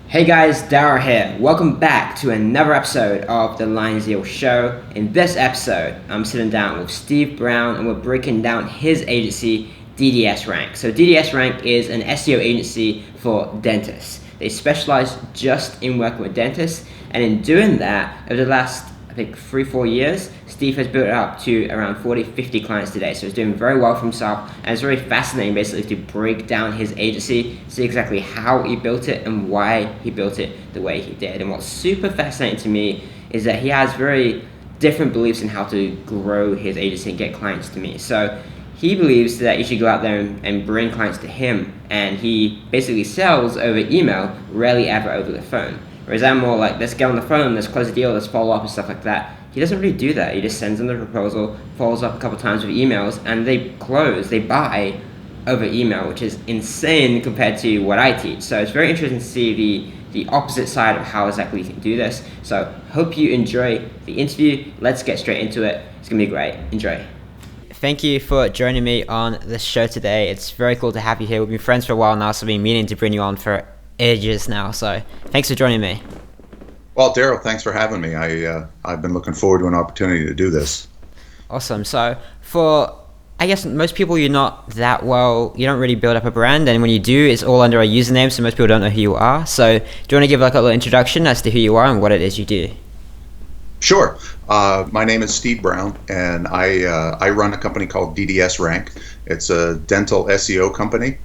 Hey guys, Dara here. Welcome back to another episode of the Lion's Show. In this episode, I'm sitting down with Steve Brown and we're breaking down his agency, DDS Rank. So DDS Rank is an SEO agency for dentists. They specialize just in working with dentists, and in doing that, over the last, I think, 3-4 years, Steve has built it up to around 40-50 clients today. So he's doing very well for himself, and it's very fascinating basically to break down his agency, see exactly how he built it and why he built it the way he did. And what's super fascinating to me is that he has very different beliefs in how to grow his agency and get clients to me. So he believes that you should go out there and bring clients to him, and he basically sells over email, rarely ever over the phone. Whereas I'm more like, let's get on the phone, let's close the deal, let's follow up and stuff like that. He doesn't really do that. He just sends them the proposal, follows up a couple times with emails, and they close, they buy over email, which is insane compared to what I teach. So it's very interesting to see the opposite side of how exactly you can do this. So hope you enjoy the interview. Let's get straight into it. It's going to be great. Enjoy. Thank you for joining me on this show today. It's very cool to have you here. We've been friends for a while now, so I've been meaning to bring you on for ages now. So thanks for joining me. Well, Daryl, thanks for having me. I've been looking forward to an opportunity to do this. Awesome. So I guess most people, you don't really build up a brand, and when you do, it's all under a username, so most people don't know who you are. So do you want to give like a little introduction as to who you are and what it is you do? Sure. My name is Steve Brown, and I run a company called DDS Rank. It's a dental SEO company.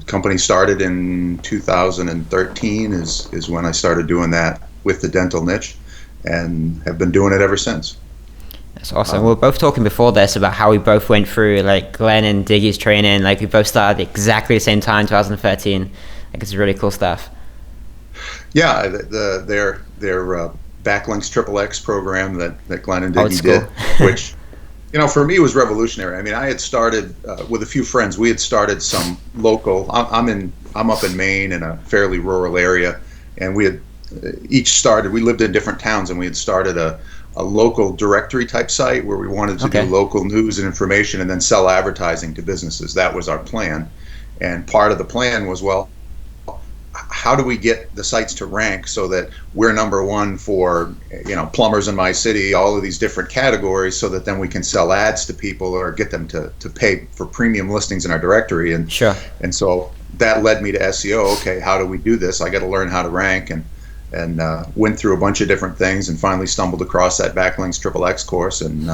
Company started in 2013 is when I started doing that with the dental niche, and have been doing it ever since. That's awesome. We were both talking before this about how we both went through like Glenn and Diggy's training. Like we both started exactly the same time, 2013. Like it's really cool stuff. Yeah, their Backlinks XXX program that Glenn and Diggy did, which, for me was revolutionary. I mean, I had started with a few friends. We had started some local. I'm up in Maine in a fairly rural area, and we had we lived in different towns, and we had started a local directory type site where we wanted to do local news and information and then sell advertising to businesses. That was our plan. And part of the plan was, well, how do we get the sites to rank so that we're number one for, plumbers in my city, all of these different categories, so that then we can sell ads to people or get them to pay for premium listings in our directory. And sure. And so that led me to SEO. Okay, how do we do this? I got to learn how to rank, and went through a bunch of different things and finally stumbled across that Backlinks XXX course. And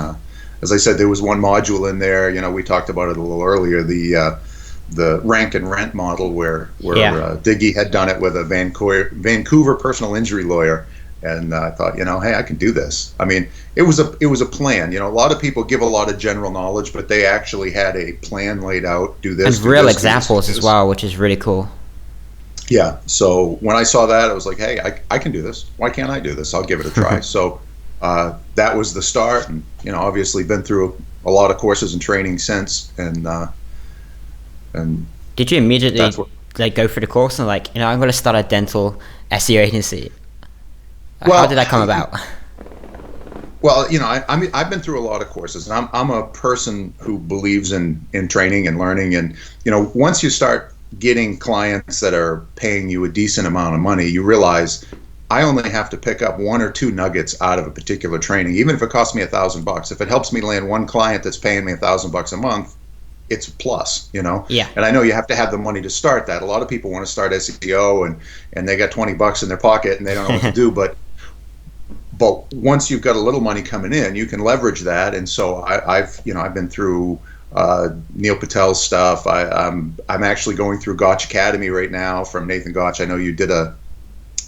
as I said, there was one module in there, we talked about it a little earlier, the rank and rent model where Diggy had done it with a Vancouver personal injury lawyer. And I thought, hey, I can do this. I mean, it was a plan. A lot of people give a lot of general knowledge, but they actually had a plan laid out. Do this. And real examples as well, which is really cool. Yeah. So when I saw that, I was like, hey, I can do this. Why can't I do this? I'll give it a try. So that was the start. And, obviously been through a lot of courses and training since. And did you immediately go for the course and I'm going to start a dental SEO agency? How did that come about? Well, I've been through a lot of courses, and I'm a person who believes in training and learning. And, once you start getting clients that are paying you a decent amount of money, you realize I only have to pick up one or two nuggets out of a particular training, even if it costs me $1,000. If it helps me land one client that's paying me $1,000 a month, it's a plus, Yeah. And I know you have to have the money to start that. A lot of people want to start SEO and they got $20 in their pocket and they don't know what to do. But once you've got a little money coming in, you can leverage that. And so I've been through Neil Patel's stuff. I'm actually going through Gotch Academy right now from Nathan Gotch. I know you did a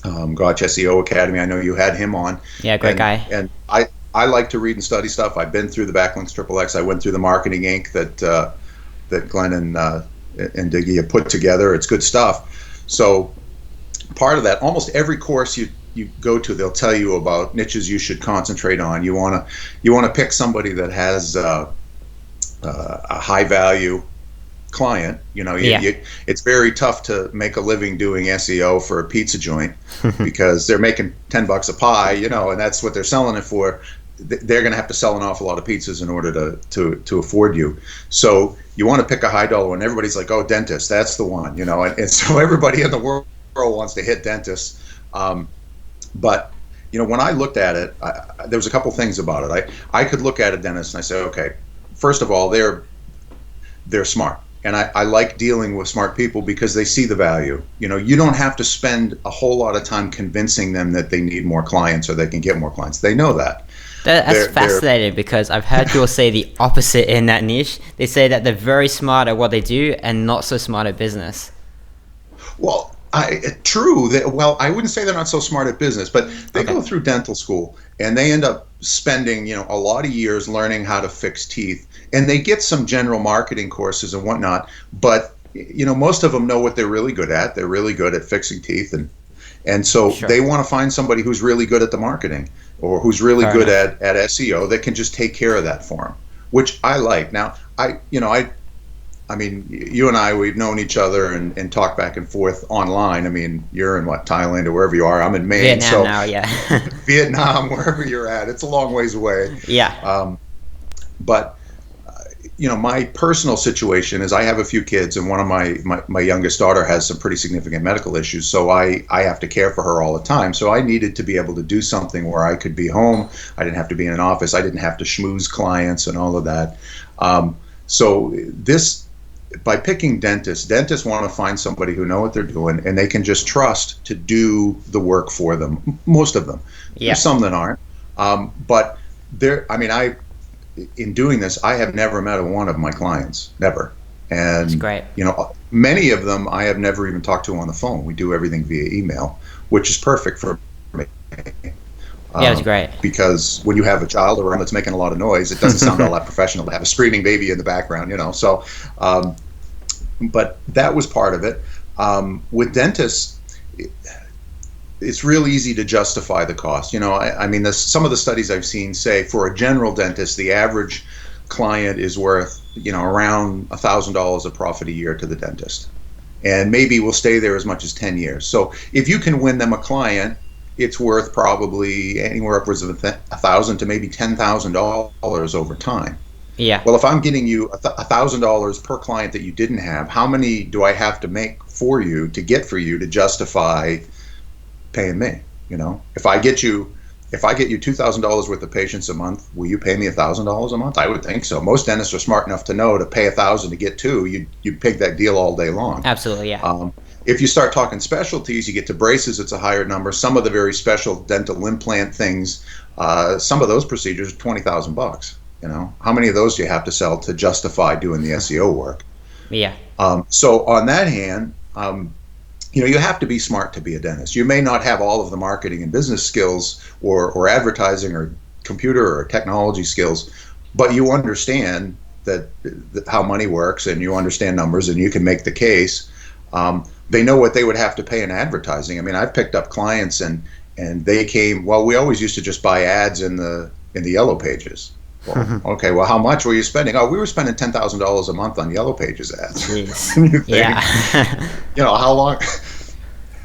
Gotch SEO Academy. I know you had him on. Yeah, great guy. And I like to read and study stuff. I've been through the Backlinks XXX. I went through the Marketing Inc. that Glenn and Diggy have put together. It's good stuff. So part of that, almost every course you go to, they'll tell you about niches you should concentrate on. You want to pick somebody that has a high value client. It's very tough to make a living doing SEO for a pizza joint because they're making $10 a pie, and that's what they're selling it for. They're going to have to sell an awful lot of pizzas in order to afford you. So you want to pick a high dollar one. Everybody's like, oh, dentist, that's the one, and so everybody in the world wants to hit dentists. But when I looked at it, there was a couple things about it. I could look at a dentist and I say, okay, first of all, they're smart. And I like dealing with smart people because they see the value. You don't have to spend a whole lot of time convincing them that they need more clients or they can get more clients. They know that. That's fascinating because I've heard people say the opposite in that niche. They say that they're very smart at what they do and not so smart at business. Well, true. Well, I wouldn't say they're not so smart at business, but they go through dental school and they end up spending, a lot of years learning how to fix teeth, and they get some general marketing courses and whatnot. But most of them know what they're really good at. They're really good at fixing teeth, and so they want to find somebody who's really good at the marketing or who's really good at SEO that can just take care of that for them, which I like. Now, I mean, you and I, we've known each other and talked back and forth online. I mean, you're in Thailand or wherever you are. I'm in Maine. Vietnam now, yeah. Vietnam, wherever you're at. It's a long ways away. Yeah. But my personal situation is I have a few kids, and one of my youngest daughter has some pretty significant medical issues. So I have to care for her all the time. So I needed to be able to do something where I could be home. I didn't have to be in an office. I didn't have to schmooze clients and all of that. By picking dentists want to find somebody who know what they're doing and they can just trust to do the work for them. Most of them. Yeah. There's some that aren't. But in doing this, I have never met one of my clients, never. And that's great. Many of them I have never even talked to on the phone. We do everything via email, which is perfect for me. Yeah, it's great. Because when you have a child around that's making a lot of noise, it doesn't sound all that professional to have a screaming baby in the background, So, but that was part of it. With dentists, it's real easy to justify the cost. Some of the studies I've seen say for a general dentist, the average client is worth, around $1,000 of profit a year to the dentist, and maybe will stay there as much as 10 years. So if you can win them a client, it's worth probably anywhere upwards of $1,000 to maybe $10,000 over time. Yeah. Well, if I'm getting you $1,000 per client that you didn't have, how many do I have to make for you to justify paying me? If I get you $2,000 worth of patients a month, will you pay me $1,000 a month? I would think so. Most dentists are smart enough to know to pay $1,000 to get two. You pick that deal all day long. Absolutely, yeah. If you start talking specialties, you get to braces, it's a higher number. Some of the very special dental implant things, some of those procedures are $20,000. How many of those do you have to sell to justify doing the SEO work? Yeah. So on that hand, you have to be smart to be a dentist. You may not have all of the marketing and business skills or advertising or computer or technology skills, but you understand that how money works and you understand numbers and you can make the case. They know what they would have to pay in advertising. I've picked up clients and they came, well, we always used to just buy ads in the yellow pages. Well, okay, well, how much were you spending? Oh, we were spending $10,000 a month on yellow pages ads. Yeah. How long?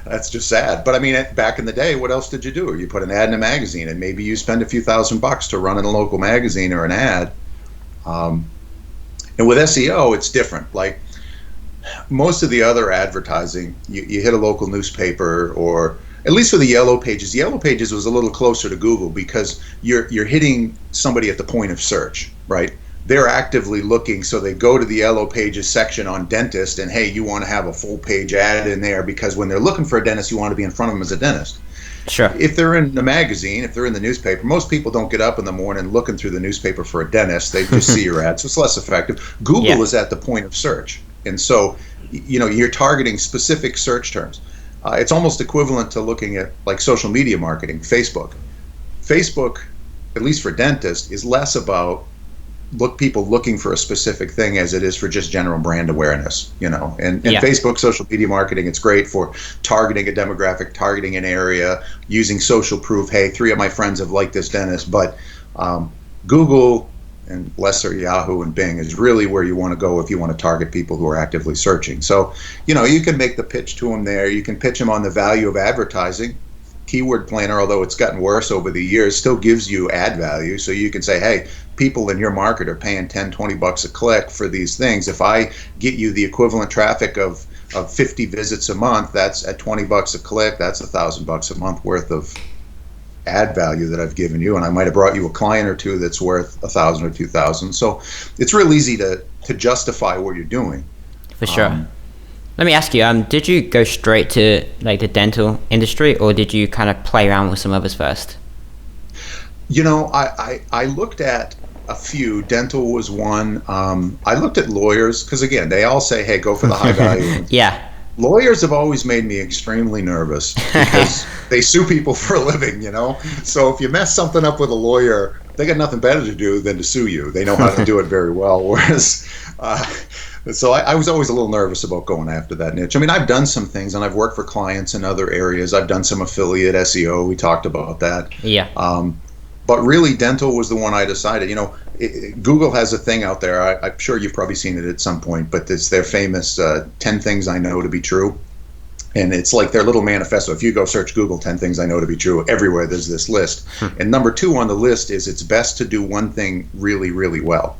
That's just sad. But back in the day, what else did you do? You put an ad in a magazine and maybe you spend a few $1,000s to run in a local magazine or an ad. And with SEO, it's different. Like, most of the other advertising, you hit a local newspaper, or at least for the yellow pages was a little closer to Google because you're hitting somebody at the point of search, right? They're actively looking, so they go to the yellow pages section on dentist, and hey, you want to have a full page ad in there because when they're looking for a dentist, you want to be in front of them as a dentist. Sure. If they're in the magazine, if they're in the newspaper, most people don't get up in the morning looking through the newspaper for a dentist. They just see your ad, so it's less effective. Google is at the point of search. And so, you're targeting specific search terms. It's almost equivalent to looking at like social media marketing, Facebook. Facebook, at least for dentists, is less about people looking for a specific thing as it is for just general brand awareness, And Facebook social media marketing, it's great for targeting a demographic, targeting an area, using social proof. Hey, 3 of my friends have liked this dentist. But Google and lesser Yahoo and Bing is really where you want to go if you want to target people who are actively searching. So, you can make the pitch to them there. You can pitch them on the value of advertising. Keyword Planner, although it's gotten worse over the years, still gives you ad value. So you can say, hey, people in your market are paying $10, $20 a click for these things. If I get you the equivalent traffic of of 50 visits a month, that's at $20 a click, that's $1,000 a month worth of ad value that I've given you, and I might have brought you a client or two that's worth 1,000 or 2,000. So it's real easy to justify what you're doing. For sure. Let me ask you, did you go straight to like the dental industry, or did you kind of play around with some others first? You know, I looked at a few. Dental was one. I looked at lawyers because, again, they all say, hey, go for the high value. Yeah. Lawyers have always made me extremely nervous because they sue people for a living, you know? So if you mess something up with a lawyer, they got nothing better to do than to sue you. They know how to do it very well. Whereas, so I was always a little nervous about going after that niche. I mean, I've done some things, and I've worked for clients in other areas. I've done some affiliate SEO. We talked about that. Yeah. But really, dental was the one I decided. You know, Google has a thing out there. I'm sure you've probably seen it at some point, but it's their famous 10 things I know to be true. And it's like their little manifesto. If you go search Google 10 things I know to be true, everywhere there's this list. And number 2 on the list is it's best to do one thing really, really well.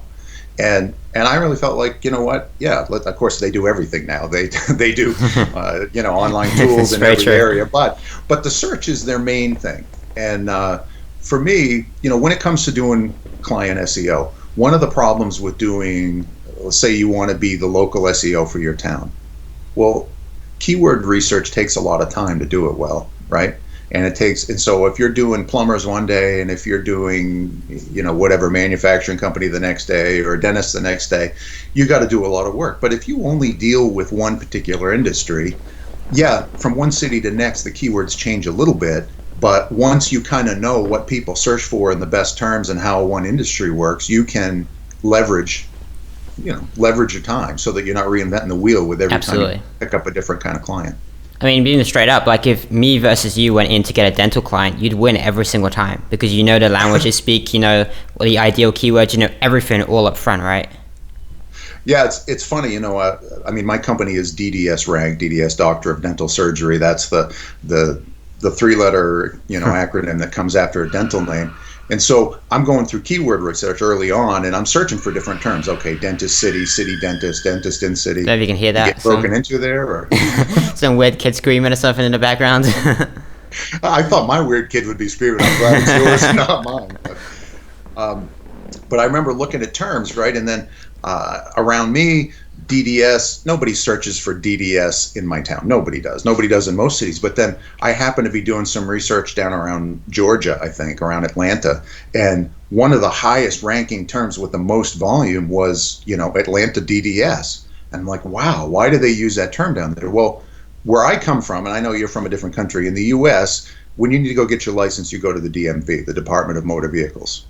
And I really felt like, you know what? Yeah, of course they do everything now. They do, you know, online tools in every area. But the search is their main thing. And for me, you know, when it comes to doing client SEO, one of the problems with doing, let's say you want to be the local SEO for your town. Well, keyword research takes a lot of time to do it well, right? And so if you're doing plumbers one day, and if you're doing, you know, whatever manufacturing company the next day, or dentist the next day, you got to do a lot of work. But if you only deal with one particular industry, yeah, from one city to next, the keywords change a little bit. But once you kind of know what people search for in the best terms and how one industry works, you can leverage your time so that you're not reinventing the wheel with every time you pick up a different kind of client. I mean, being straight up, like if me versus you went in to get a dental client, you'd win every single time because you know the language they speak, you know the ideal keywords, you know everything all up front, right? Yeah, it's funny, you know. I mean, my company is DDS ranked, DDS Doctor of Dental Surgery. That's the 3-letter, you know, acronym that comes after a dental name. And so I'm going through keyword research early on, and I'm searching for different terms. Okay, dentist city, city dentist, dentist in city. Maybe you can hear that. You get broken into there, or some weird kid screaming or something in the background. I thought my weird kid would be screaming. I'm glad it's yours, not mine. But I remember looking at terms, right? And then around me, DDS, nobody searches for DDS in my town. Nobody does. Nobody does in most cities. But then I happen to be doing some research down around Georgia, I think, around Atlanta. And one of the highest ranking terms with the most volume was, you know, Atlanta DDS. And I'm like, wow, why do they use that term down there? Well, where I come from, and I know you're from a different country, in the U.S., when you need to go get your license, you go to the DMV, the Department of Motor Vehicles.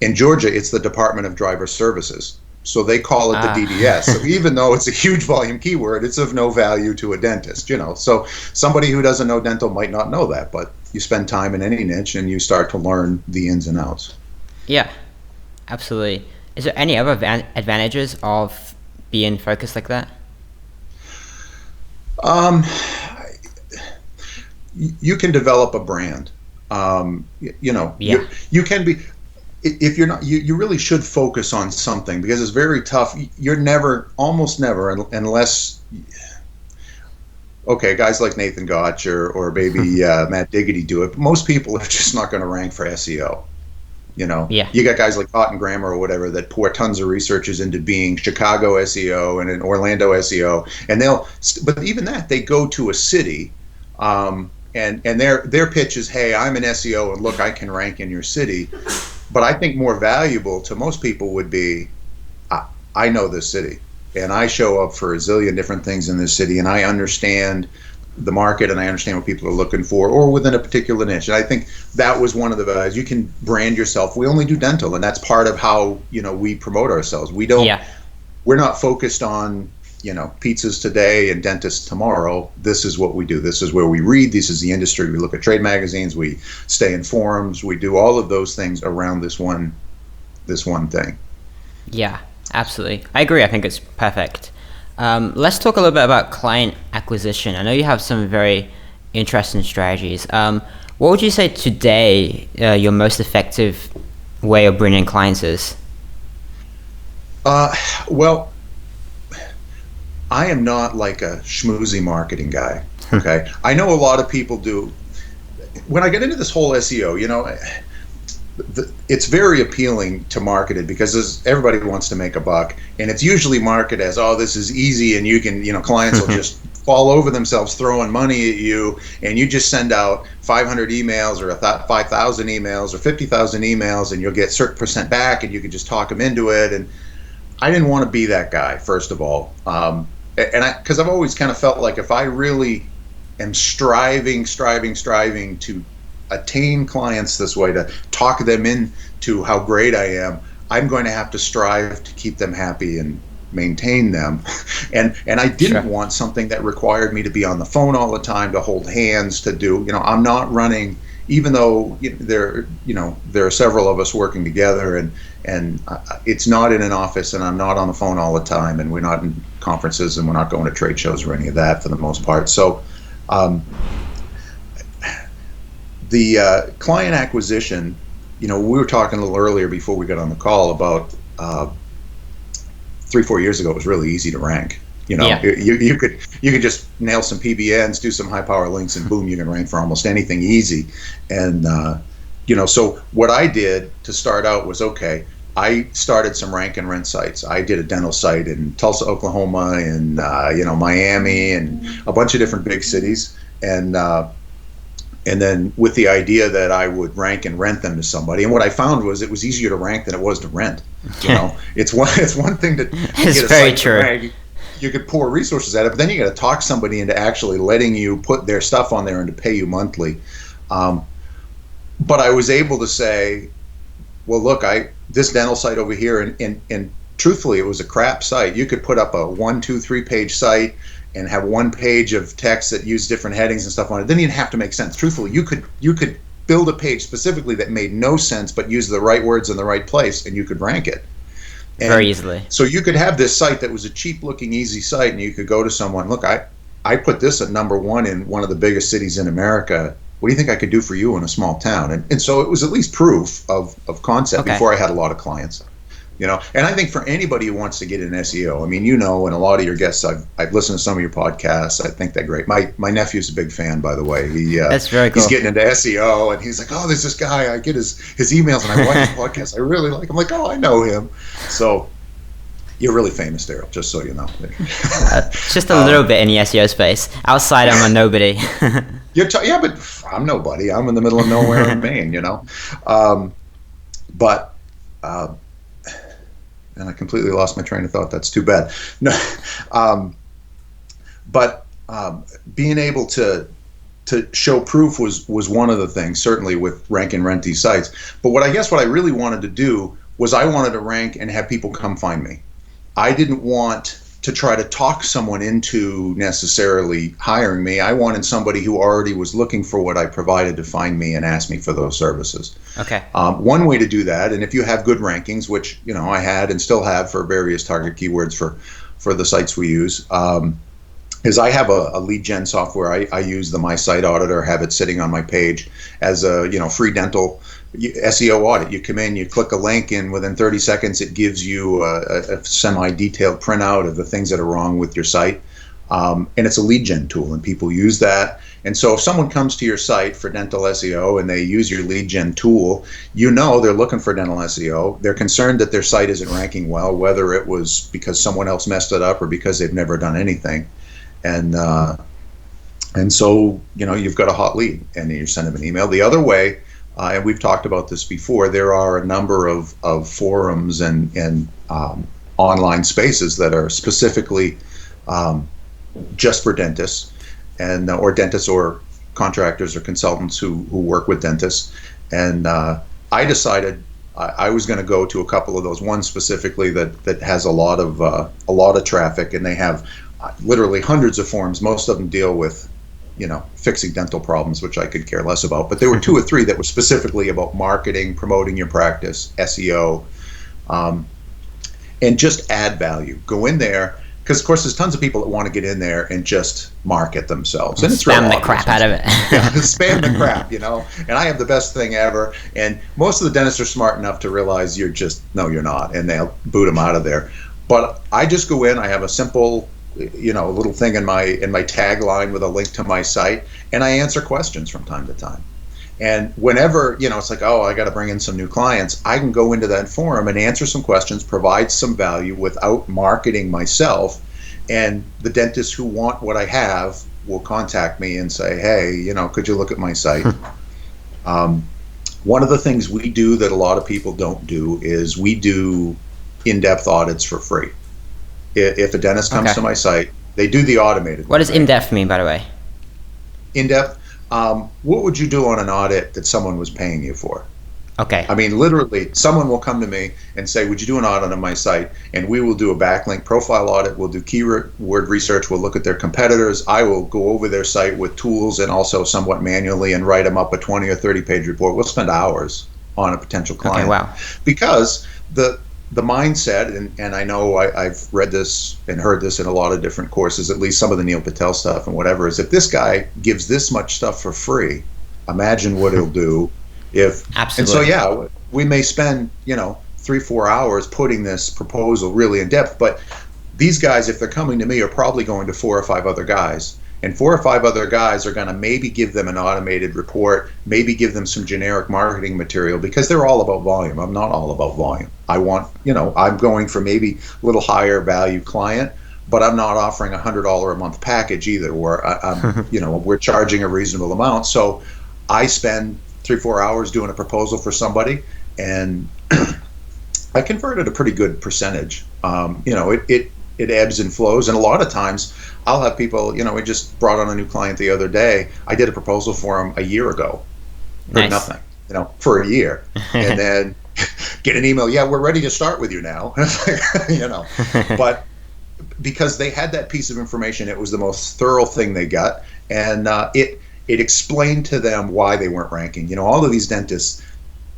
In Georgia, it's the Department of Driver Services. So they call it the DDS. So even though it's a huge volume keyword, it's of no value to a dentist, you know. So somebody who doesn't know dental might not know that, but you spend time in any niche and you start to learn the ins and outs. Yeah, absolutely. Is there any other advantages of being focused like that? You can develop a brand. You know, yeah. You can be. If you're not, you really should focus on something because it's very tough. You're almost never, unless, okay, guys like Nathan Gotch or maybe Matt Diggity do it, but most people are just not going to rank for SEO. You know, yeah. You got guys like Cotton Grammar or whatever that pour tons of researchers into being Chicago SEO and an Orlando SEO, and but even that, they go to a city, and their pitch is, hey, I'm an SEO and look, I can rank in your city. But I think more valuable to most people would be, I know this city, and I show up for a zillion different things in this city, and I understand the market, and I understand what people are looking for, or within a particular niche. And I think that was one of the values. You can brand yourself. We only do dental, and that's part of how, you know, we promote ourselves. We're not focused on, you know, pizzas today and dentists tomorrow. This is what we do. This is where we read. This is the industry. We look at trade magazines. We stay in forums. We do all of those things around this one thing. Yeah, absolutely. I agree. I think it's perfect. Let's talk a little bit about client acquisition. I know you have some very interesting strategies. What would you say today your most effective way of bringing clients is? Well, I am not like a schmoozy marketing guy. Okay. I know a lot of people do. When I get into this whole SEO, it's very appealing to market it because everybody wants to make a buck, and it's usually marketed as, oh, this is easy, and you can, clients will just fall over themselves throwing money at you, and you just send out 500 emails or 5,000 emails or 50,000 emails, and you'll get certain percent back, and you can just talk them into it. And I didn't want to be that guy, first of all, because I've always kind of felt like if I really am striving to attain clients this way, to talk them into how great I am, I'm going to have to strive to keep them happy and maintain them. And I didn't want something that required me to be on the phone all the time, to hold hands, to do, I'm not running, even though there are several of us working together, and it's not in an office, and I'm not on the phone all the time, and we're not in conferences, and we're not going to trade shows or any of that for the most part. So the client acquisition, we were talking a little earlier before we got on the call about 3-4 years ago, it was really easy to rank. You could just nail some PBNs, do some high power links, and boom, you can rank for almost anything easy. And so what I did to start out was, okay, I started some rank and rent sites. I did a dental site in Tulsa, Oklahoma, and Miami, and a bunch of different big cities, and then with the idea that I would rank and rent them to somebody. And what I found was it was easier to rank than it was to rent. It's one thing to it's get a very site true. To rank. You could pour resources at it, but then you got to talk somebody into actually letting you put their stuff on there and to pay you monthly. But I was able to say, well, look, this dental site over here, and truthfully, it was a crap site. You could put up a 1, 2, 3 page site and have one page of text that used different headings and stuff on it. It didn't even have to make sense. Truthfully, you could build a page specifically that made no sense but used the right words in the right place, and you could rank it. And very easily. So you could have this site that was a cheap looking, easy site, and you could go to someone, look, I put this at number 1 in one of the biggest cities in America. What do you think I could do for you in a small town? And so it was at least proof of concept before I had a lot of clients. And I think for anybody who wants to get in SEO, I mean, and a lot of your guests, I've listened to some of your podcasts. I think they're great. My nephew's a big fan, by the way. That's very cool. He's getting into SEO, and he's like, oh, there's this guy. I get his emails, and I watch his podcast. I really like him. I'm like, oh, I know him. So you're really famous, Daryl, just so you know. Just a little bit in the SEO space. Outside, I'm a nobody. Yeah, but I'm nobody. I'm in the middle of nowhere in Maine, and I completely lost my train of thought. That's too bad. No, but being able to show proof was one of the things, certainly with rank and rent these sites. But what I really wanted to do was I wanted to rank and have people come find me. I didn't want to try to talk someone into necessarily hiring me. I wanted somebody who already was looking for what I provided to find me and ask me for those services. Okay. One way to do that, and if you have good rankings, which I had and still have for various target keywords for the sites we use, is I have a lead gen software. I use the My Site Auditor, have it sitting on my page as a free dental SEO audit. You come in, you click a link, and within 30 seconds it gives you a semi-detailed printout of the things that are wrong with your site. And it's a lead gen tool, and people use that. And so if someone comes to your site for dental SEO and they use your lead gen tool, they're looking for dental SEO. They're concerned that their site isn't ranking well, whether it was because someone else messed it up or because they've never done anything. And so you've got a hot lead, and you send them an email. The other way, and we've talked about this before, there are a number of forums and online spaces that are specifically just for dentists, and or dentists or contractors or consultants who work with dentists. And I decided I was going to go to a couple of those. One specifically that has a lot of traffic, and they have literally hundreds of forums. Most of them deal with fixing dental problems, which I could care less about. But there were 2 or 3 that were specifically about marketing, promoting your practice, SEO, and just add value. Go in there, because of course there's tons of people that want to get in there and just market themselves. And it's spam the crap out of it. Yeah, spam the crap, And I have the best thing ever. And most of the dentists are smart enough to realize you're not, and they'll boot them out of there. But I just go in, I have a simple a little thing in my tagline with a link to my site, and I answer questions from time to time. And whenever, it's like, oh, I got to bring in some new clients, I can go into that forum and answer some questions, provide some value without marketing myself. And the dentists who want what I have will contact me and say, hey, could you look at my site? One of the things we do that a lot of people don't do is we do in-depth audits for free. If a dentist comes to my site, they do the automated. What does in-depth mean, by the way? In-depth, what would you do on an audit that someone was paying you for? Okay. I mean, literally, someone will come to me and say, would you do an audit on my site? And we will do a backlink profile audit. We'll do keyword research. We'll look at their competitors. I will go over their site with tools and also somewhat manually and write them up a 20 or 30 page report. We'll spend hours on a potential client. Okay, wow. Because the mindset, and I know I've read this and heard this in a lot of different courses, at least some of the Neil Patel stuff and whatever, is if this guy gives this much stuff for free, imagine what he'll do. Absolutely. And so, we may spend, 3-4 hours putting this proposal really in depth, but these guys, if they're coming to me, are probably going to 4 or 5 other guys. And 4 or 5 other guys are going to maybe give them an automated report, maybe give them some generic marketing material, because they're all about volume. I'm not all about volume. I want, I'm going for maybe a little higher value client, but I'm not offering $100 a month package either, where I'm, we're charging a reasonable amount. So I spend 3-4 hours doing a proposal for somebody, and I converted a pretty good percentage. It ebbs and flows, and a lot of times I'll have people, we just brought on a new client the other day. I did a proposal for him a year ago for Nice. nothing, for a year, and then get an email, yeah, we're ready to start with you now. But because they had that piece of information, it was the most thorough thing they got, and it explained to them why they weren't ranking. All of these dentists,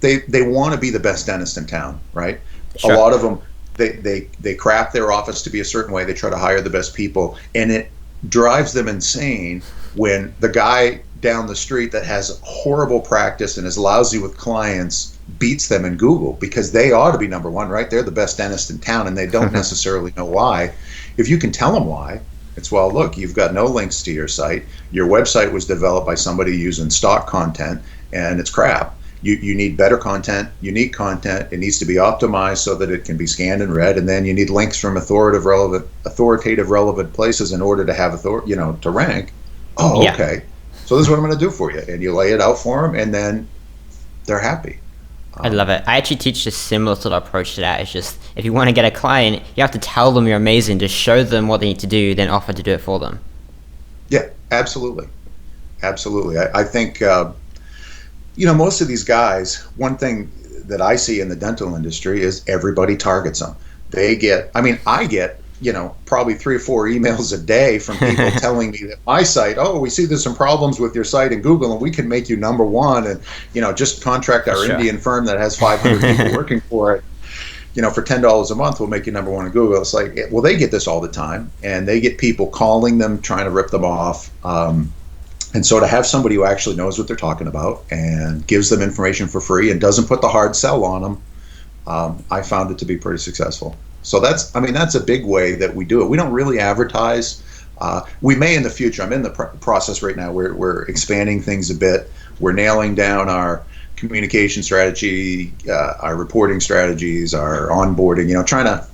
they want to be the best dentist in town, right? Sure. A lot of them, they craft their office to be a certain way. They try to hire the best people, and it drives them insane when the guy down the street that has horrible practice and is lousy with clients beats them in Google, because they ought to be number one, right? They're the best dentist in town, and they don't necessarily know why. If you can tell them why, it's, well, look, you've got no links to your site. Your website was developed by somebody using stock content, and it's crap. You need better content, unique content. It needs to be optimized so that it can be scanned and read, and then you need links from authoritative, relevant places in order to have to rank. Oh, Yeah. okay. So this is what I'm going to do for you, and you lay it out for them, and then they're happy. I love it. I actually teach a similar sort of approach to that. It's just, if you want to get a client, you have to tell them you're amazing, just show them what they need to do, then offer to do it for them. Yeah, absolutely. Absolutely. I think, most of these guys, one thing that I see in the dental industry is everybody targets them. I get, probably 3 or 4 emails a day from people telling me that my site, oh, we see there's some problems with your site in Google, and we can make you number one, and, just contract our Sure. Indian firm that has 500 people working for it. For $10 a month, we'll make you number one in Google. It's like, well, they get this all the time, and they get people calling them, trying to rip them off. And so to have somebody who actually knows what they're talking about and gives them information for free and doesn't put the hard sell on them, I found it to be pretty successful. So that's a big way that we do it. We don't really advertise. We may in the future. I'm in the process right now. We're expanding things a bit. We're nailing down our communication strategy, our reporting strategies, our onboarding, trying to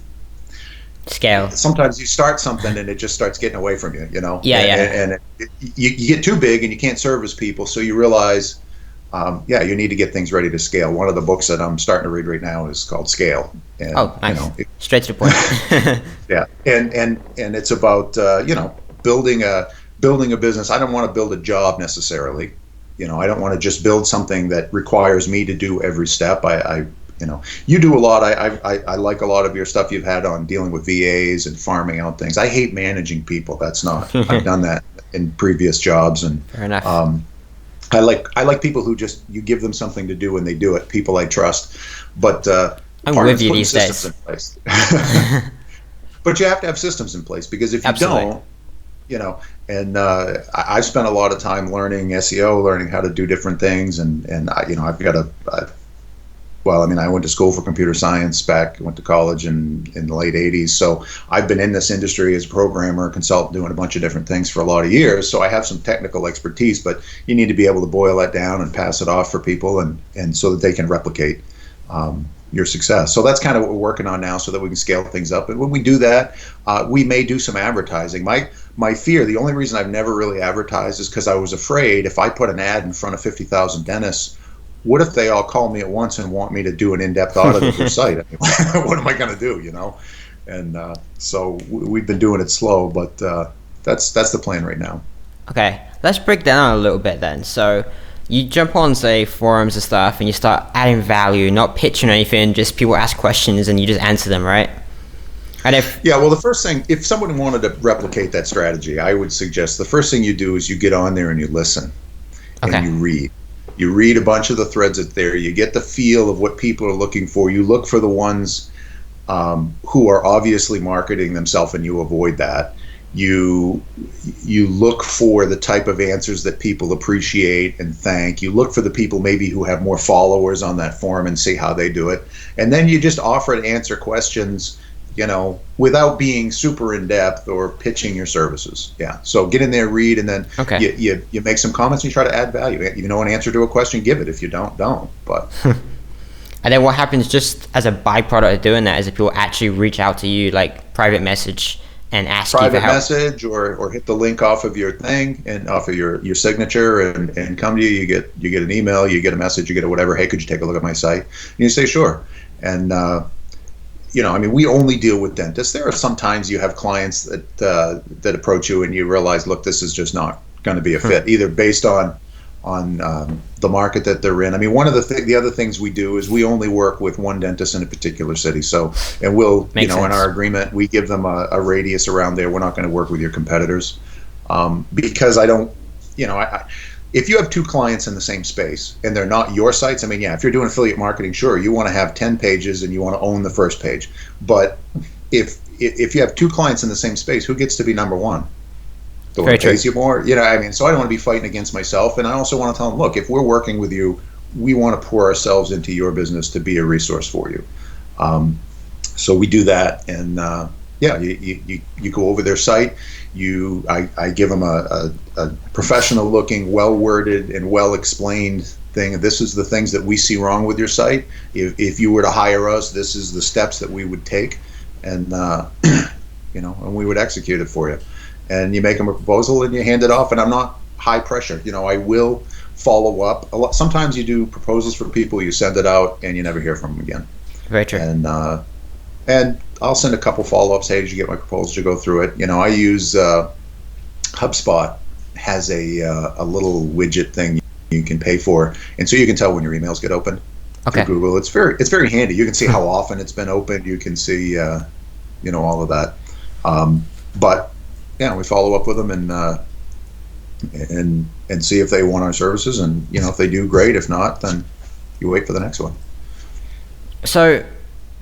Scale. sometimes you start something and it just starts getting away from you, Yeah, and you get too big and you can't service people, so you realize, you need to get things ready to scale. One of the books that I'm starting to read right now is called Scale. And, Oh, nice. Straight to the point. yeah, and it's about building a business. I don't want to build a job necessarily. I don't want to just build something that requires me to do every step. You do a lot. I like a lot of your stuff you've had on dealing with VAs and farming out things. I hate managing people. That's not. I've done that in previous jobs, and Fair enough. I like people who just, you give them something to do and they do it. People I trust, but I'm part of with you putting these days. systems in place. But you have to have systems in place, because if you Absolutely. don't, and I've spent a lot of time learning SEO, learning how to do different things, and I've got well, I mean, I went to school for computer science went to college in the late 80s. So I've been in this industry as a programmer, consultant, doing a bunch of different things for a lot of years. So I have some technical expertise, but you need to be able to boil that down and pass it off for people and so that they can replicate your success. So that's kind of what we're working on now so that we can scale things up. And when we do that, we may do some advertising. My fear, the only reason I've never really advertised is because I was afraid if I put an ad in front of 50,000 dentists, what if they all call me at once and want me to do an in-depth audit of their site? I mean, what am I going to do, And so we've been doing it slow, but that's the plan right now. Okay, let's break down a little bit then. So you jump on, say, forums and stuff, and you start adding value, not pitching anything, just people ask questions and you just answer them, right? And well, the first thing, if someone wanted to replicate that strategy, I would suggest the first thing you do is you get on there and you listen and you read. You read a bunch of the threads out there. You get the feel of what people are looking for. You look for the ones who are obviously marketing themselves, and you avoid that. You look for the type of answers that people appreciate and thank. You look for the people maybe who have more followers on that forum and see how they do it. And then you just offer to answer questions, without being super in depth or pitching your services. Yeah. So get in there, read, and then you make some comments and you try to add value. If you know an answer to a question, give it. If you don't. But and then what happens just as a byproduct of doing that is if people actually reach out to you, like private message and ask you for help. Private message or hit the link off of your thing and off of your signature and come to you. You get an email, you get a message, you get a whatever. Hey, could you take a look at my site? And you say sure. And we only deal with dentists. There are sometimes you have clients that approach you and you realize, look, this is just not going to be a fit, either based on the market that they're in. I mean, one of the other things we do is we only work with one dentist in a particular city. So, and we'll, in our agreement, we give them a radius around there. We're not going to work with your competitors because I don't, if you have two clients in the same space and they're not your sites, if you're doing affiliate marketing, sure, you want to have 10 pages and you want to own the first page. But if you have two clients in the same space, who gets to be number one? The one that pays you more? So I don't want to be fighting against myself. And I also want to tell them, look, if we're working with you, we want to pour ourselves into your business to be a resource for you. So we do that. And you go over their site. I give them a professional looking, well worded and well explained thing. This is the things that we see wrong with your site. If you were to hire us, this is the steps that we would take, and and we would execute it for you. And you make them a proposal and you hand it off. And I'm not high pressure. I will follow up. Sometimes you do proposals for people, you send it out, and you never hear from them again. Very true. And I'll send a couple follow-ups. Hey, did you get my proposal? Did you go through it? I use HubSpot has a little widget thing you can pay for, and so you can tell when your emails get opened through Google. It's very handy. You can see how often it's been opened. You can see all of that. But we follow up with them and see if they want our services, and if they do, great. If not, then you wait for the next one. So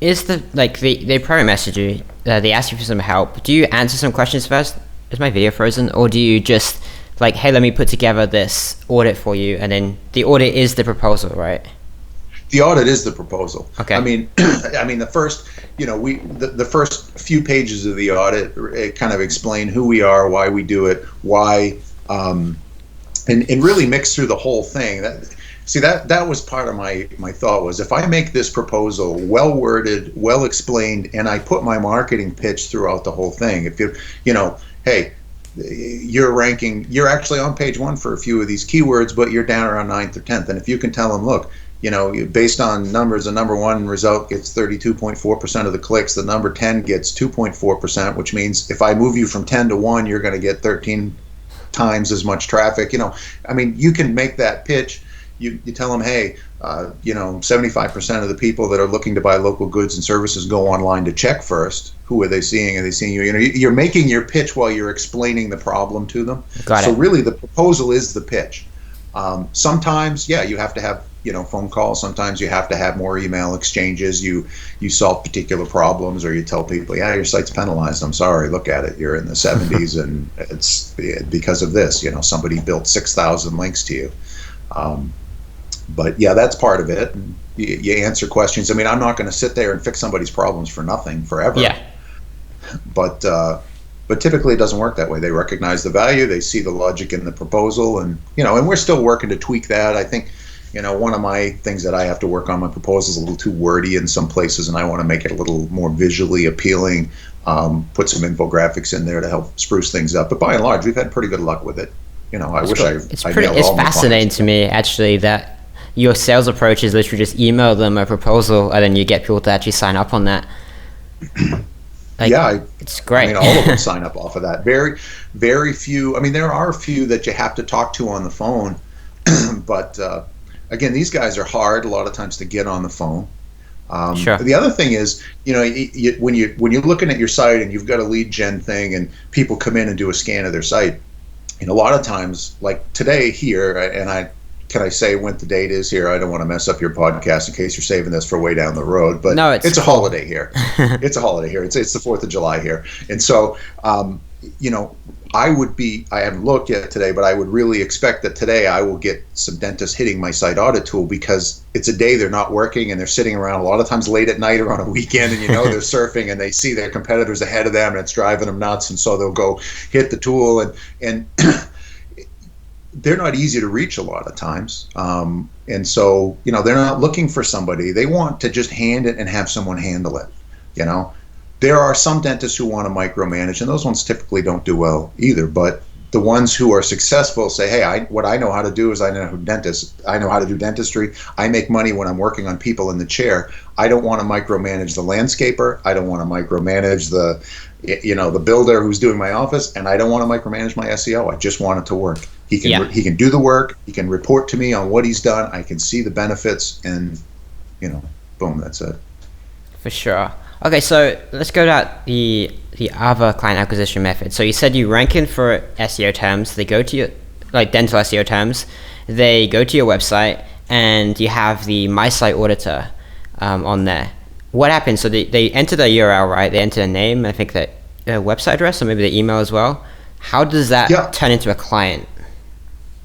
is they private message you, they ask you for some help. Do you answer some questions first? Is my video frozen? Or do you just hey, let me put together this audit for you, and then the audit is the proposal, right? The audit is the proposal. Okay. The first, the first few pages of the audit it kind of explain who we are, why we do it, why, and really mix through the whole thing. That was part of my thought was, if I make this proposal well worded, well explained, and I put my marketing pitch throughout the whole thing. If hey, you're actually on page 1 for a few of these keywords, but you're down around 9th or 10th. And if you can tell them, look, based on numbers, the number 1 result gets 32.4% of the clicks. The number 10 gets 2.4%, which means if I move you from 10 to 1, you're going to get 13 times as much traffic. You can make that pitch. You tell them, hey, 75% of the people that are looking to buy local goods and services go online to check first. Who are they seeing? Are they seeing you? You're making your pitch while you're explaining the problem to them. Got it. So really, the proposal is the pitch. Sometimes, you have to have phone calls. Sometimes you have to have more email exchanges. You solve particular problems, or you tell people, your site's penalized. I'm sorry, look at it. You're in the 70s, and it's because of this. Somebody built 6,000 links to you. But yeah, that's part of it. And you answer questions. I mean, I'm not going to sit there and fix somebody's problems for nothing forever. Yeah. But typically it doesn't work that way. They recognize the value, they see the logic in the proposal, and and we're still working to tweak that. I think one of my things that I have to work on, my proposal is a little too wordy in some places, and I want to make it a little more visually appealing. Put some infographics in there to help spruce things up. But by and large, we've had pretty good luck with it. I wish I nailed It's all my fascinating clients. to me actually that your sales approach is literally just email them a proposal and then you get people to actually sign up on that. It's great. I mean, all of them sign up off of that. Very, very few. I mean, there are a few that you have to talk to on the phone, but again, these guys are hard a lot of times to get on the phone. Sure. The other thing is, when you're looking at your site and you've got a lead gen thing, and people come in and do a scan of their site, and a lot of times, like today here, and can I say when the date is here? I don't want to mess up your podcast in case you're saving this for way down the road. But no, it's a holiday here. It's a holiday here. It's the 4th of July here. And so, I haven't looked yet today, but I would really expect that today I will get some dentists hitting my site audit tool because it's a day they're not working and they're sitting around a lot of times late at night or on a weekend, and they're surfing and they see their competitors ahead of them and it's driving them nuts. And so they'll go hit the tool and they're not easy to reach a lot of times. And so, they're not looking for somebody. They want to just hand it and have someone handle it. There are some dentists who want to micromanage, and those ones typically don't do well either. But the ones who are successful say, hey, what I know how to do is I know how to do dentistry. I make money when I'm working on people in the chair. I don't want to micromanage the landscaper. I don't want to micromanage the builder who's doing my office, and I don't want to micromanage my SEO. I just want it to work. He can do the work. He can report to me on what he's done. I can see the benefits, and boom, that's it. For sure. Okay, so let's go to the other client acquisition method. So you said you rank in for SEO terms. They go to your dental SEO terms. They go to your website, and you have the My Site Auditor on there. What happens? So they enter the URL, right? They enter the name. I think their website address, or maybe the email as well. How does that turn into a client?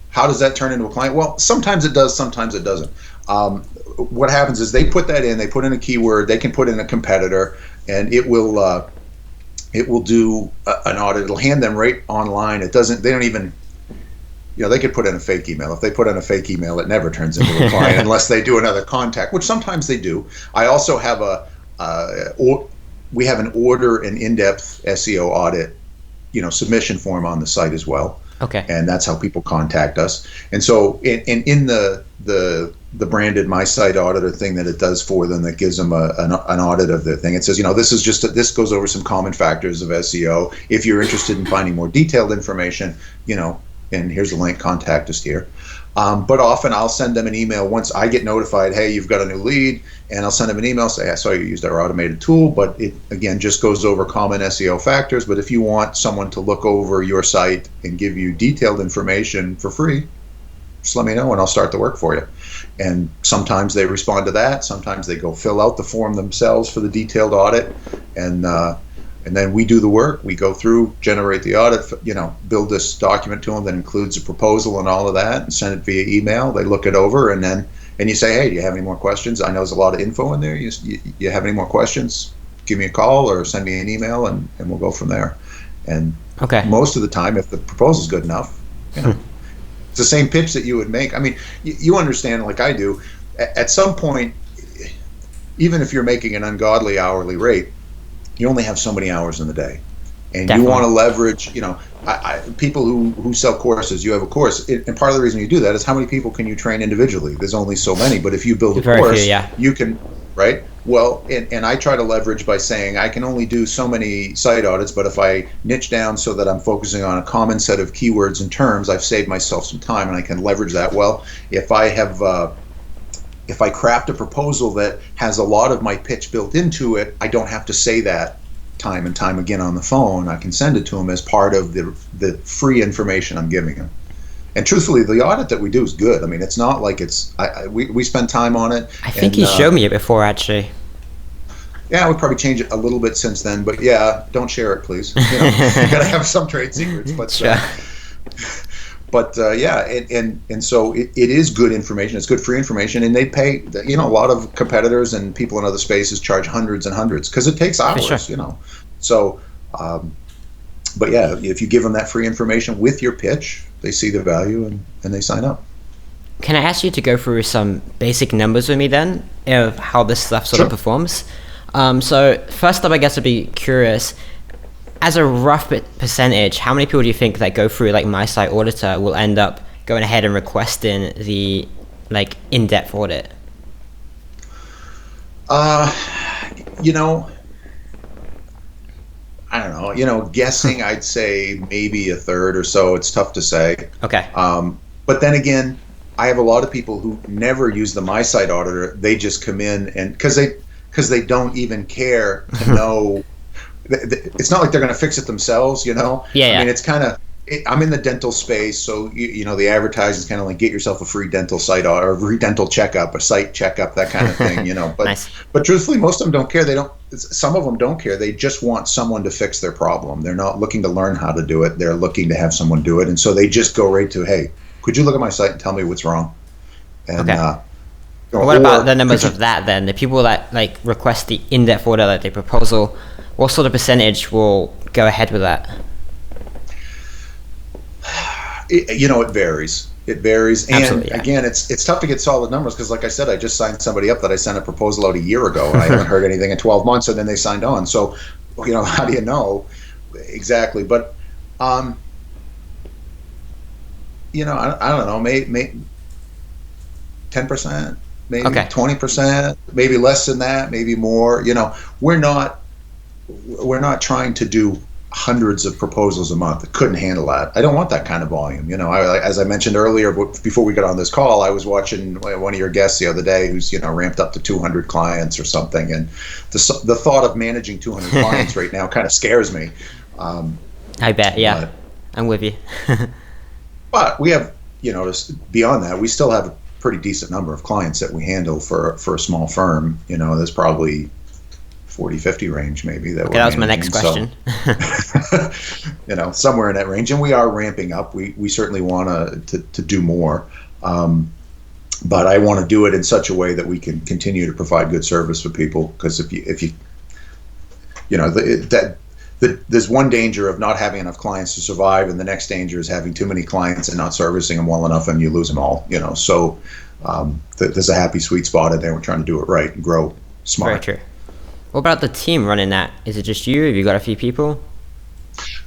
How does that turn into a client? Well, sometimes it does, sometimes it doesn't. What happens is they put that in, they put in a keyword, they can put in a competitor, and it will do an audit. It'll hand them right online. They don't even, they could put in a fake email. If they put in a fake email, it never turns into a client unless they do another contact, which sometimes they do. I also have we have an order and in-depth SEO audit, submission form on the site as well. Okay. And that's how people contact us. And so in the branded My Site Auditor thing that it does for them, that gives them an audit of their thing, it says, this goes over some common factors of SEO. If you're interested in finding more detailed information, and here's a link, contact us here. But often I'll send them an email once I get notified, hey, you've got a new lead, and I'll send them an email, say, I saw you used our automated tool, but it, again, just goes over common SEO factors. But if you want someone to look over your site and give you detailed information for free, just let me know and I'll start the work for you. And sometimes they respond to that. Sometimes they go fill out the form themselves for the detailed audit, and then we do the work. We go through, generate the audit, build this document to them that includes a proposal and all of that, and send it via email. They look it over, and you say, hey, do you have any more questions? I know there's a lot of info in there. You have any more questions? Give me a call or send me an email, and we'll go from there. And most of the time, if the proposal's good enough, it's the same pitch that you would make. I mean, you understand, like I do, at some point, even if you're making an ungodly hourly rate, you only have so many hours in the day, and you want to leverage. People who sell courses. You have a course, and part of the reason you do that is how many people can you train individually? There's only so many. But if you build a course, you can, right? Well, and I try to leverage by saying I can only do so many site audits, but if I niche down so that I'm focusing on a common set of keywords and terms, I've saved myself some time, and I can leverage that. Well, if I craft a proposal that has a lot of my pitch built into it, I don't have to say that time and time again on the phone. I can send it to them as part of the free information I'm giving them. And truthfully, the audit that we do is good. I mean, it's not like we spend time on it. I think you showed me it before, actually. Yeah, I would probably change it a little bit since then, but yeah, don't share it, please. You gotta have some trade secrets, but. Sure. But yeah, and so it is good information. It's good free information, and they pay. A lot of competitors and people in other spaces charge hundreds and hundreds because it takes hours. Sure. So. But yeah, if you give them that free information with your pitch, they see the value and they sign up. Can I ask you to go through some basic numbers with me then of how this stuff sort of performs? So first up, I guess I'd be curious, as a rough percentage, how many people do you think that go through like My Site Auditor will end up going ahead and requesting the like in-depth audit? I don't know, guessing, I'd say maybe a third or so. It's tough to say. Okay. But then again, I have a lot of people who never use the My Site Auditor. They just come in and because they don't even care to know. It's not like they're going to fix it themselves, Yeah. I mean, it's kind of. I'm in the dental space, so the advertising is kind of like get yourself a free dental site or a free dental checkup, a site checkup, that kind of thing, But Nice. But truthfully, most of them don't care. Some of them don't care. They just want someone to fix their problem. They're not looking to learn how to do it. They're looking to have someone do it, and so they just go right to, hey, could you look at my site and tell me what's wrong? And, okay. What about the numbers of that then? The people that like request the in-depth audit, like the proposal, what sort of percentage will go ahead with that? It varies. It varies, and Absolutely, yeah. again, it's tough to get solid numbers because, like I said, I just signed somebody up that I sent a proposal out a year ago, and I haven't heard anything in 12 months, and then they signed on. So, how do you know exactly? But, I don't know, maybe 10%, maybe 20%, maybe less than that, maybe more. We're not trying to do hundreds of proposals a month. I couldn't handle that. I don't want that kind of volume. As I mentioned earlier, before we got on this call, I was watching one of your guests the other day who's ramped up to 200 clients or something, and the thought of managing 200 clients right now kind of scares me. I bet, yeah. I'm with you. But we have, beyond that, we still have a pretty decent number of clients that we handle for a small firm. There's probably 40, 50 range maybe. That was my next question. So, somewhere in that range. And we are ramping up. We certainly want to do more. But I want to do it in such a way that we can continue to provide good service for people. Because there's one danger of not having enough clients to survive, and the next danger is having too many clients and not servicing them well enough, and you lose them all. So there's a happy sweet spot in there. We're trying to do it right and grow smart. Very true. What about the team running that? Is it just you? Have you got a few people?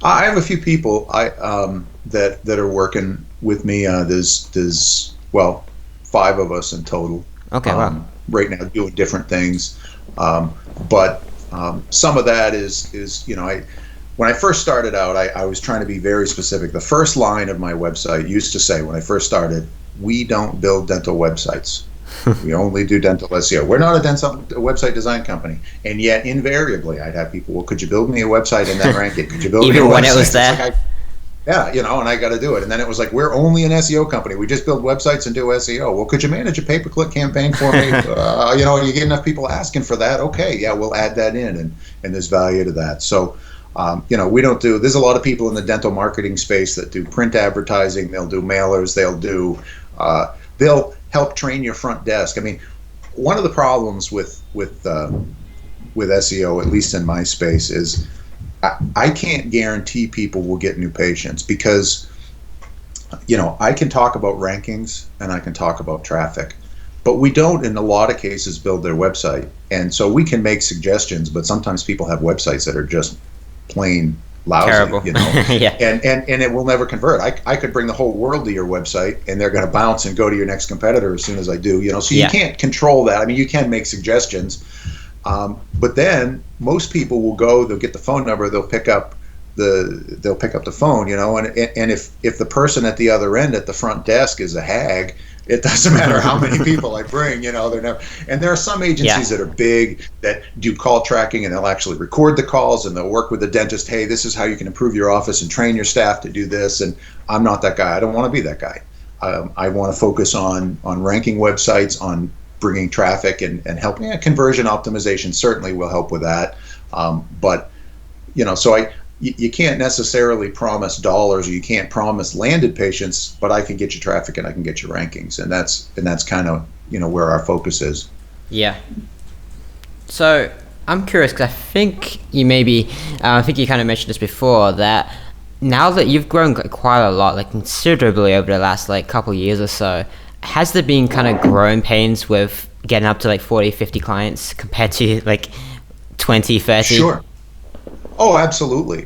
I have a few people that are working with me. There's 5 of us in total. Okay, wow. Right now, doing different things, but some of that is when I first started out, I was trying to be very specific. The first line of my website used to say, when I first started, we don't build dental websites. We only do dental SEO. We're not a website design company. And yet, invariably, I'd have people, well, could you build me a website and then rank it? Could you build me a website? Even when it was there? And I got to do it. And then it was like, we're only an SEO company. We just build websites and do SEO. Well, could you manage a pay-per-click campaign for me? You get enough people asking for that. Okay, yeah, we'll add that in, and there's value to that. So, we don't do, there's a lot of people in the dental marketing space that do print advertising. They'll do mailers. They'll help train your front desk. I mean, one of the problems with SEO, at least in my space, is I can't guarantee people will get new patients because, I can talk about rankings and I can talk about traffic, but we don't, in a lot of cases, build their website. And so we can make suggestions, but sometimes people have websites that are just plain lousy. Terrible. Yeah. And it will never convert. I could bring the whole world to your website and they're going to bounce and go to your next competitor as soon as I do. So you can't control that. I mean, you can make suggestions, but then most people will go. They'll get the phone number. They'll pick up the phone. And if the person at the other end at the front desk is a hag, it doesn't matter how many people I bring, they're never. And there are some agencies that are big that do call tracking, and they'll actually record the calls and they'll work with the dentist. Hey, this is how you can improve your office and train your staff to do this. And I'm not that guy. I don't want to be that guy. I want to focus on ranking websites, on bringing traffic and helping. Conversion optimization certainly will help with that. But so you can't necessarily promise dollars, or you can't promise landed patients, but I can get you traffic and I can get you rankings, and that's kind of where our focus is. Yeah. So I'm curious because I think you kind of mentioned this before, that now that you've grown quite a lot, like considerably over the last like couple of years or so, has there been kind of growing pains with getting up to like 40, 50 clients compared to like 20, 30? Sure. Oh, absolutely.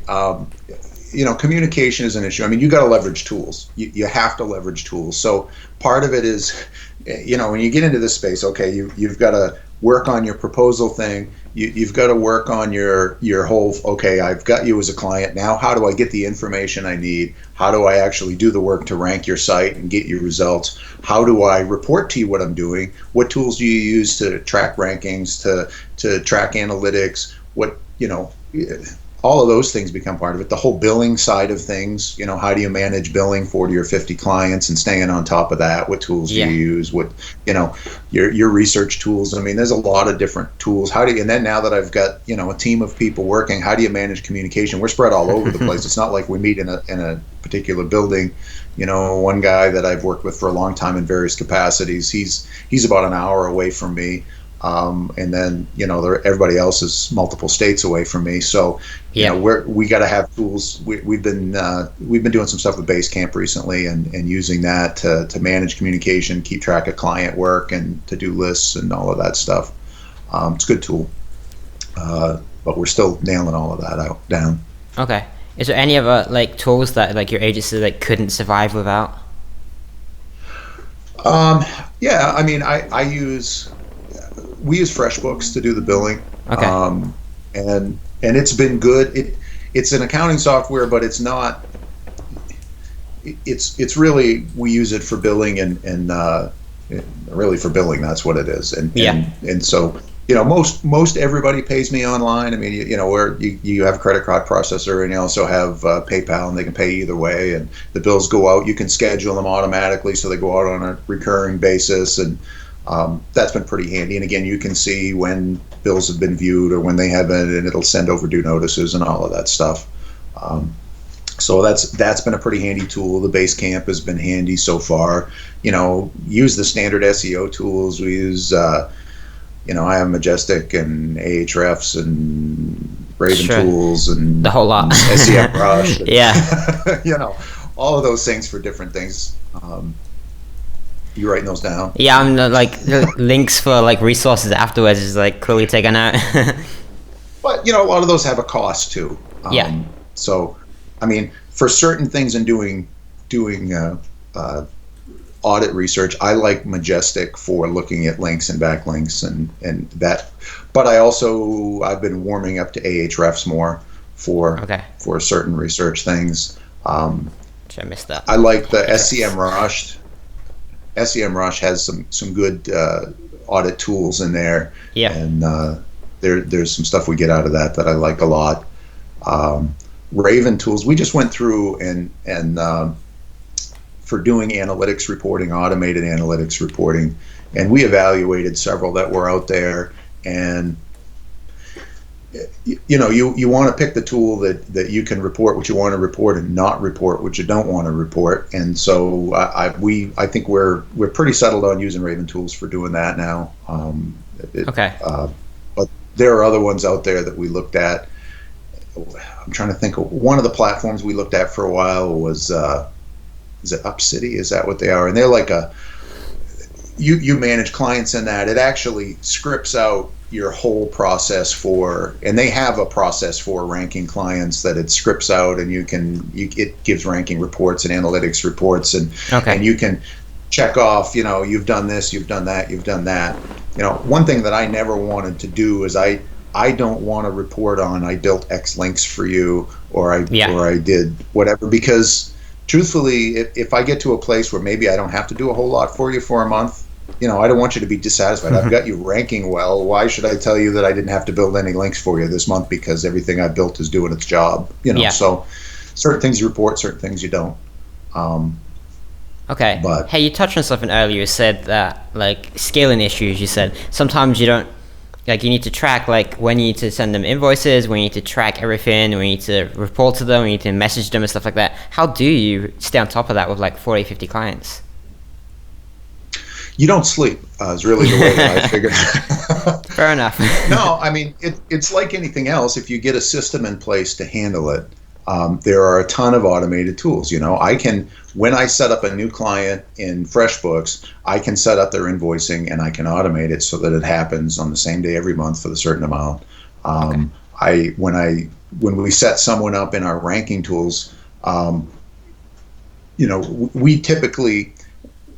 Communication is an issue. I mean, you got to leverage tools. You have to leverage tools. So part of it is, when you get into this space, okay, you've got to work on your proposal thing. You've got to work on your whole, okay, I've got you as a client. Now, how do I get the information I need? How do I actually do the work to rank your site and get your results? How do I report to you what I'm doing? What tools do you use to track rankings, to track analytics? All of those things become part of it. The whole billing side of things, how do you manage billing 40 or 50 clients and staying on top of that? What tools do you use? What, your research tools. I mean, there's a lot of different tools. And then now that I've got, a team of people working, how do you manage communication? We're spread all over the place. It's not like we meet in a particular building. One guy that I've worked with for a long time in various capacities, he's about an hour away from me. And then everybody else is multiple states away from me. So we got to have tools. We've been doing some stuff with Basecamp recently, and using that to manage communication, keep track of client work, and to do lists and all of that stuff. It's a good tool, but we're still nailing all of that down. Okay. Is there any other like tools that like your agency like couldn't survive without? Yeah, I mean, we use FreshBooks to do the billing. Okay. And it's been good. It's an accounting software, but it's not. It's really, we use it for billing and really for billing. That's what it is. And so most everybody pays me online. I mean, where you have a credit card processor, and you also have PayPal, and they can pay either way. And the bills go out. You can schedule them automatically, so they go out on a recurring basis. And that's been pretty handy. And again, you can see when bills have been viewed or when they haven't, and it'll send overdue notices and all of that stuff. So that's been a pretty handy tool. The Basecamp has been handy so far. Use the standard SEO tools. We use, I have Majestic and Ahrefs and Raven tools and the whole lot. SEMrush. Yeah. All of those things for different things. You writing those down? Yeah, I'm the links for like resources afterwards is like clearly taken out. But a lot of those have a cost too. So, I mean, for certain things in doing audit research, I like Majestic for looking at links and backlinks and that. But I've been warming up to Ahrefs more for certain research things. I missed that. I like the SEMrush. SEMrush has some good audit tools in there, and there's some stuff we get out of that I like a lot. Raven tools, we just went through and for doing analytics reporting, automated analytics reporting, and we evaluated several that were out there. And you want to pick the tool that you can report what you want to report and not report what you don't want to report. And so I think we're pretty settled on using Raven tools for doing that now. But there are other ones out there that we looked at. I'm trying to think of one of the platforms we looked at for a while was is it UpCity? Is that what they are? And they're like you manage clients in that. It actually scripts out your whole process and they have a process for ranking clients that it scripts out, and it gives ranking reports and analytics reports, and you can check off, you've done this, you've done that, you've done that. One thing that I never wanted to do is I don't want to report on I built X links for you or I did whatever, because truthfully, if I get to a place where maybe I don't have to do a whole lot for you for a month, I don't want you to be dissatisfied. I've got you ranking well. Why should I tell you that I didn't have to build any links for you this month because everything I built is doing its job? So certain things you report, certain things you don't. But hey, you touched on something earlier. You said that like scaling issues. You said sometimes you don't like you need to track like when you need to send them invoices, when you need to track everything, when you need to report to them, when you need to message them and stuff like that. How do you stay on top of that with like 40, 50 clients? You don't sleep is really the way that I figured. Fair enough. No, I mean, it's like anything else. If you get a system in place to handle it, there are a ton of automated tools. When I set up a new client in FreshBooks, I can set up their invoicing and I can automate it so that it happens on the same day every month for the certain amount. When we set someone up in our ranking tools, we typically,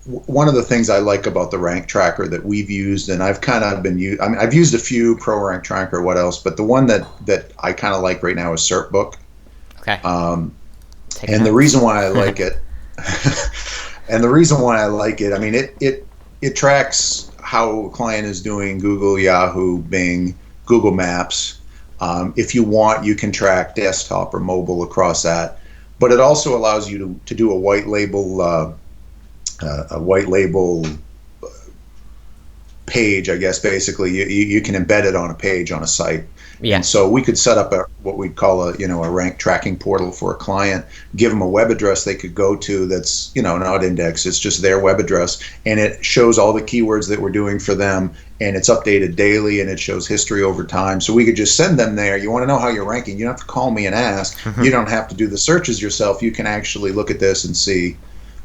one of the things I like about the rank tracker that we've used, and I've kind of been I've used a few pro rank tracker, what else, but the one that I kind of like right now is SERPbook. Okay. And the reason why I like it, I mean, it tracks how a client is doing Google, Yahoo, Bing, Google Maps. If you want, you can track desktop or mobile across that, but it also allows you to do a white label page, I guess. Basically, you can embed it on a page on a site. Yeah. And so we could set up what we'd call a rank tracking portal for a client, give them a web address they could go to that's, not indexed. It's just their web address, and it shows all the keywords that we're doing for them, and it's updated daily, and it shows history over time. So we could just send them there. You want to know how you're ranking, you don't have to call me and ask. Mm-hmm. You don't have to do the searches yourself. You can actually look at this and see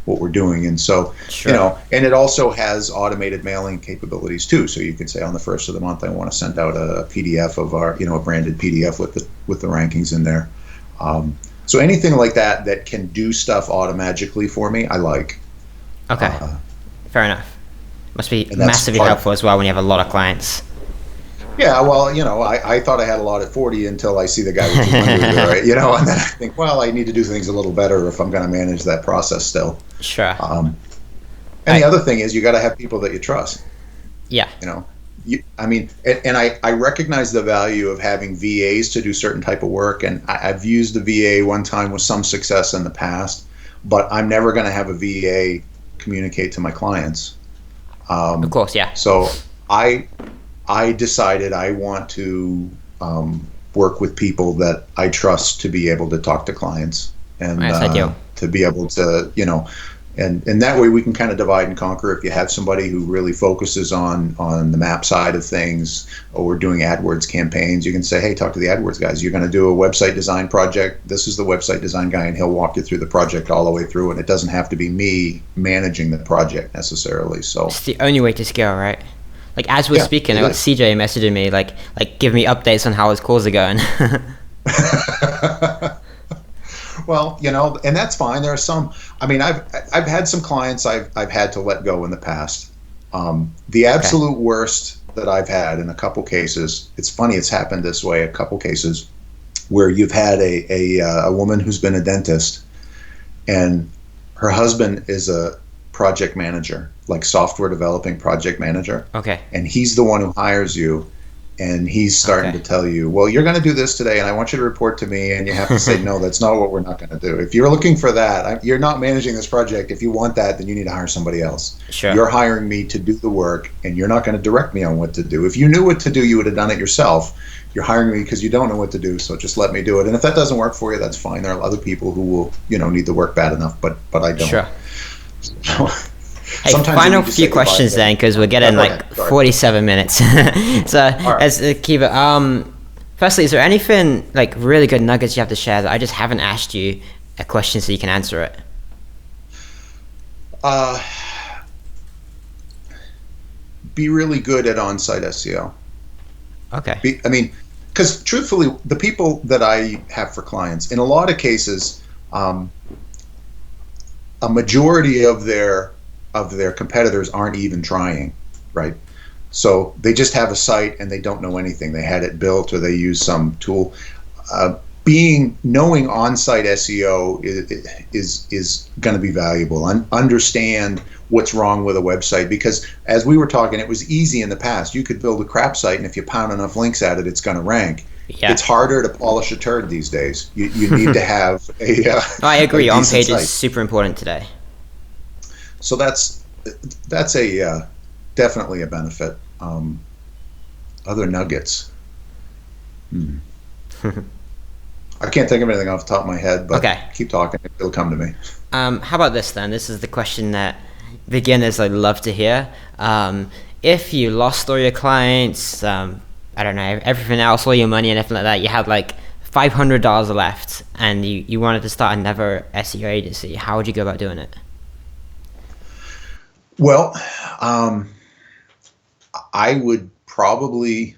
what we're doing. And so, sure. And it also has automated mailing capabilities too. So you can say on the first of the month, I want to send out a PDF of our, a branded PDF with the rankings in there. So anything like that can do stuff automatically for me, I like. Okay. Fair enough. Must be massively helpful as well when you have a lot of clients. Yeah, well, I thought I had a lot at 40 until I see the guy with 200, right? And then I think, well, I need to do things a little better if I'm going to manage that process still. Sure. And the other thing is you got to have people that you trust. Yeah. I recognize the value of having VAs to do certain type of work, and I've used the VA one time with some success in the past, but I'm never going to have a VA communicate to my clients. Of course, yeah. So I decided I want to work with people that I trust to be able to talk to clients and to be able to, and that way we can kind of divide and conquer. If you have somebody who really focuses on the map side of things, or we're doing AdWords campaigns, you can say, hey, talk to the AdWords guys. You're going to do a website design project. This is the website design guy, and he'll walk you through the project all the way through, and it doesn't have to be me managing the project necessarily. So it's the only way to scale, right? Like as we're speaking, I got CJ messaging me like give me updates on how his calls are going. Well, and that's fine. There are some. I mean, I've had some clients I've had to let go in the past. The absolute worst that I've had in a couple cases. It's funny. It's happened this way. A couple cases where you've had a woman who's been a dentist, and her husband is a project manager, like software developing project manager. Okay. And he's the one who hires you, and he's starting to tell you, well, you're going to do this today, and I want you to report to me, and you have to say, no, that's not what we're not going to do. If you're looking for that, you're not managing this project. If you want that, then you need to hire somebody else. Sure. You're hiring me to do the work, and you're not going to direct me on what to do. If you knew what to do, you would have done it yourself. You're hiring me because you don't know what to do, so just let me do it. And if that doesn't work for you, that's fine. There are other people who will, need the work bad enough, but I don't. Sure. So, hey, final few questions then, because we're getting 47 minutes. So let's keep it. Firstly, is there anything like really good nuggets you have to share that I just haven't asked you a question so you can answer it? Be really good at on-site SEO. Okay. Because truthfully, the people that I have for clients, in a lot of cases, a majority of their competitors aren't even trying, right? So they just have a site and they don't know anything. They had it built or they use some tool. Knowing on-site SEO is going to be valuable. Understand what's wrong with a website, because as we were talking, it was easy in the past. You could build a crap site, and if you pound enough links at it, it's going to rank. Yeah. It's harder to polish a turd these days. You need to have a. I agree. On page is super important today. So that's a definitely a benefit. Other nuggets. I can't think of anything off the top of my head, but Okay. keep talking. It'll come to me. How about this then? This is the question that beginners love to hear. If you lost all your clients, I don't know, everything else, all your money and everything like that, you had like $500 left, and you wanted to start another SEO agency, how would you go about doing it? Well, I would probably,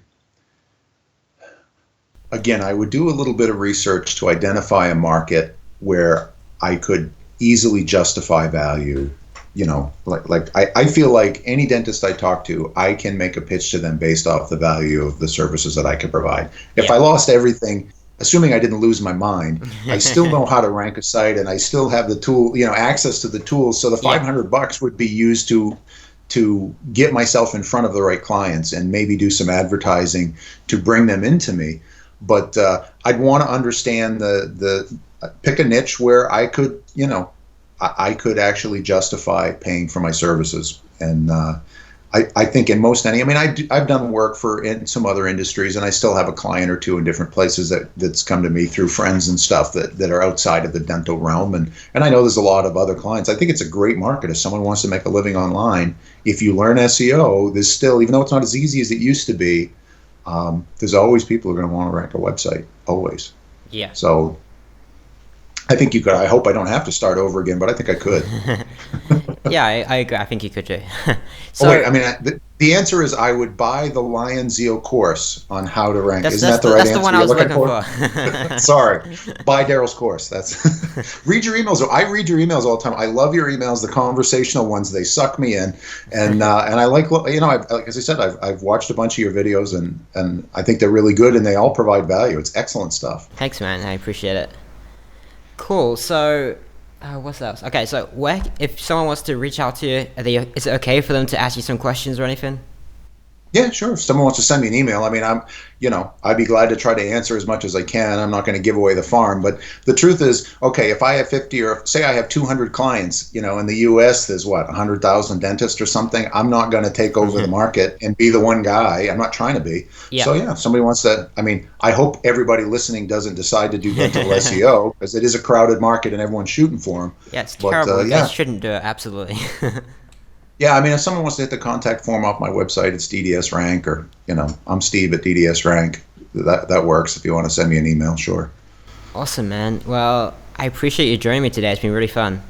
again, I would do a little bit of research to identify a market where I could easily justify value. I feel like any dentist I talk to, I can make a pitch to them based off the value of the services that I can provide. If I lost everything, assuming I didn't lose my mind, I still know how to rank a site, and I still have the tool, access to the tools. So the $500 would be used to get myself in front of the right clients and maybe do some advertising to bring them into me. But I'd want to understand pick a niche where I could, I could actually justify paying for my services. And I think in most I've done work in some other industries, and I still have a client or two in different places that's come to me through friends and stuff that are outside of the dental realm. And I know there's a lot of other clients. I think it's a great market if someone wants to make a living online. If you learn SEO, there's still, even though it's not as easy as it used to be, there's always people who are going to want to rank a website, always. Yeah. So I think you could. I hope I don't have to start over again, but I think I could. Yeah, I agree. I think you could do. So, the answer is I would buy the Lion Zeal course on how to rank. Isn't that the right answer? That's the one I was looking for. Sorry, buy Daryl's course. Read your emails. I read your emails all the time. I love your emails, the conversational ones. They suck me in, and I like as I said, I've watched a bunch of your videos, and I think they're really good, and they all provide value. It's excellent stuff. Thanks, man. I appreciate it. Cool. So, what's else? Okay, so if someone wants to reach out to you, is it okay for them to ask you some questions or anything? Yeah, sure. If someone wants to send me an email, I'd be glad to try to answer as much as I can. I'm not going to give away the farm, but the truth is, okay, if I have 50 or say I have 200 clients, in the US, there's 100,000 dentists or something. I'm not going to take over the market and be the one guy. I'm not trying to be. Yeah. So if somebody wants to, I hope everybody listening doesn't decide to do dental SEO, because it is a crowded market and everyone's shooting for them. Yeah, it's terrible. You shouldn't do it. Absolutely. Yeah, if someone wants to hit the contact form off my website, it's DDS Rank, or I'm Steve at DDS Rank. That works if you want to send me an email. Sure. Awesome, man. Well, I appreciate you joining me today. It's been really fun.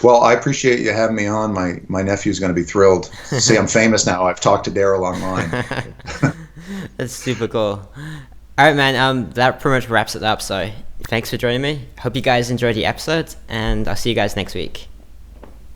Well, I appreciate you having me on. My nephew's going to be thrilled. See, I'm famous now. I've talked to Daryl online. That's super cool. All right, man. That pretty much wraps it up. So thanks for joining me. Hope you guys enjoyed the episode, and I'll see you guys next week.